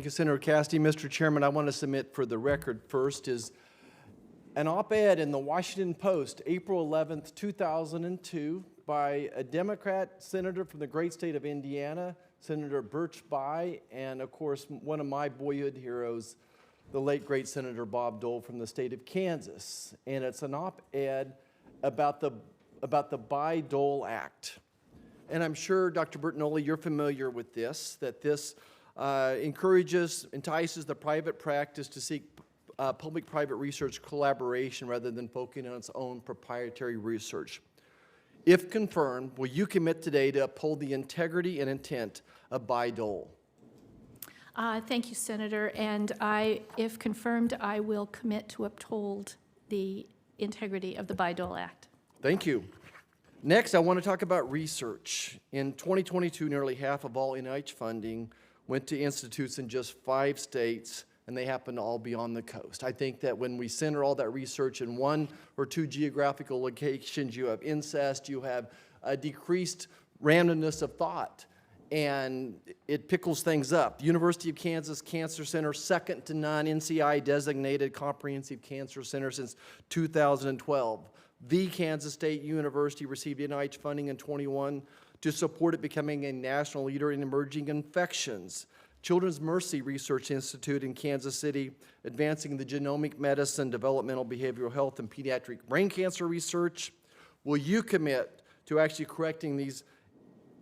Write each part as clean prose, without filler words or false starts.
Thank you, Senator Cassidy. Mr. Chairman, I want to submit for the record first is an op-ed in the Washington Post, April 11th, 2002, by a Democrat senator from the great state of Indiana, Senator Birch Bayh, and of course, one of my boyhood heroes, the late great Senator Bob Dole from the state of Kansas. And it's an op-ed about the Bayh-Dole Act. And I'm sure, Dr. Bertagnolli, you're familiar with this, that this entices the private practice to seek public-private research collaboration rather than focusing on its own proprietary research. If confirmed, will you commit today to uphold the integrity and intent of Bayh-Dole? Thank you, Senator. And if confirmed, I will commit to uphold the integrity of the Bayh-Dole Act. Thank you. Next, I want to talk about research. In 2022, nearly half of all NIH funding went to institutes in just 5 states, and they happen to all be on the coast. I think that when we center all that research in 1 or 2 geographical locations, you have incest, you have a decreased randomness of thought, and it pickles things up. The University of Kansas Cancer Center, second to none, NCI designated comprehensive cancer center since 2012. The Kansas State University received NIH funding in 21 to support it becoming a national leader in emerging infections. Children's Mercy Research Institute in Kansas City, advancing the genomic medicine, developmental behavioral health, and pediatric brain cancer research. Will you commit to actually correcting these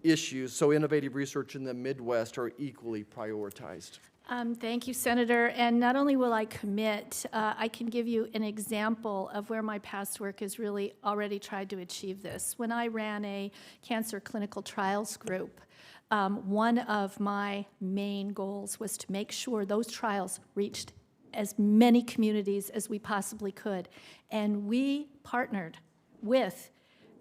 issues so innovative research in the Midwest are equally prioritized? Thank you, Senator. And not only will I commit, I can give you an example of where my past work has really already tried to achieve this. When I ran a cancer clinical trials group, one of my main goals was to make sure those trials reached as many communities as we possibly could. And we partnered with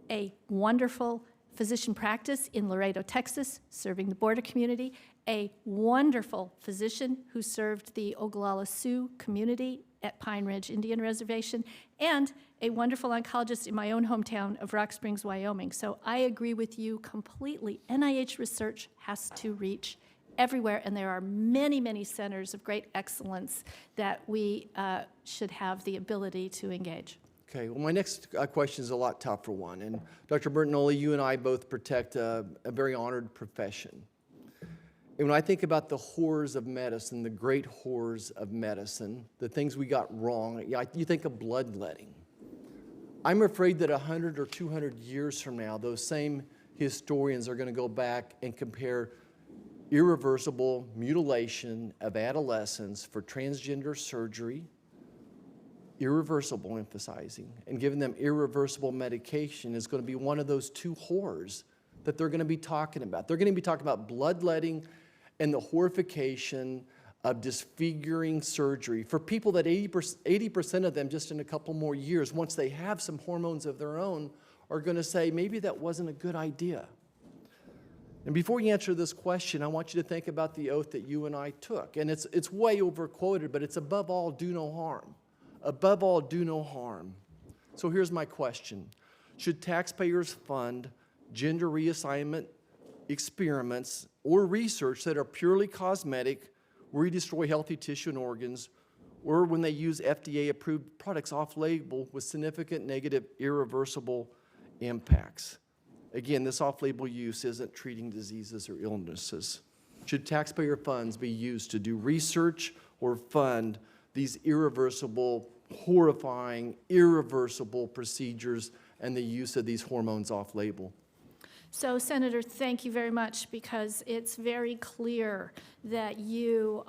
a wonderful physician practice in Laredo, Texas, serving the border community, a wonderful physician who served the Ogallala Sioux community at Pine Ridge Indian Reservation, and a wonderful oncologist in my own hometown of Rock Springs, Wyoming. So I agree with you completely. NIH research has to reach everywhere, and there are many, many centers of great excellence that we should have the ability to engage. Okay, well, my next question is a lot tougher one. And Dr. Bertagnolli, you and I both protect a very honored profession. And when I think about the horrors of medicine, the great horrors of medicine, the things we got wrong, you think of bloodletting. I'm afraid that 100 or 200 years from now, those same historians are going to go back and compare irreversible mutilation of adolescents for transgender surgery, irreversible emphasizing, and giving them irreversible medication is going to be one of those 2 horrors that they're going to be talking about. They're going to be talking about bloodletting and the horrification of disfiguring surgery for people that 80% of them just in a couple more years, once they have some hormones of their own, are going to say, maybe that wasn't a good idea. And before you answer this question, I want you to think about the oath that you and I took. And it's way overquoted, but it's above all, do no harm. Above all, do no harm. So here's my question. Should taxpayers fund gender reassignment experiments or research that are purely cosmetic, where you destroy healthy tissue and organs, or when they use FDA-approved products off-label with significant negative irreversible impacts? Again, this off-label use isn't treating diseases or illnesses. Should taxpayer funds be used to do research or fund these irreversible, horrifying, irreversible procedures and the use of these hormones off-label? So, Senator, thank you very much, because it's very clear that you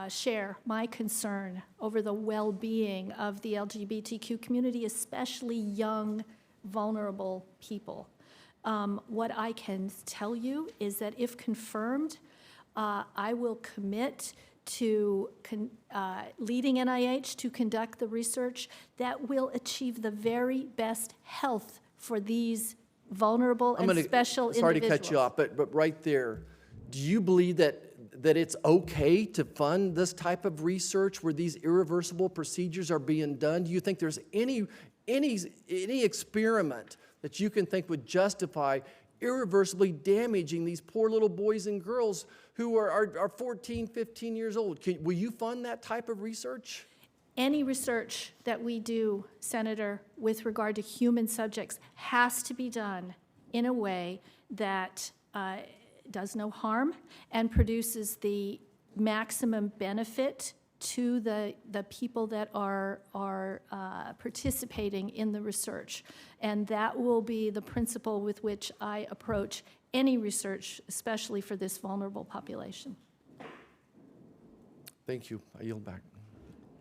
share my concern over the well-being of the LGBTQ community, especially young, vulnerable people. What I can tell you is that if confirmed, I will commit to leading NIH to conduct the research that will achieve the very best health for these vulnerable and special individuals. Sorry to cut you off, but right there, do you believe that it's okay to fund this type of research where these irreversible procedures are being done? Do you think there's any experiment that you can think would justify irreversibly damaging these poor little boys and girls who are 14, 15 years old. Will you fund that type of research? Any research that we do, Senator, with regard to human subjects has to be done in a way that does no harm and produces the maximum benefit to the people that are participating in the research. And that will be the principle with which I approach any research, especially for this vulnerable population. Thank you. I yield back.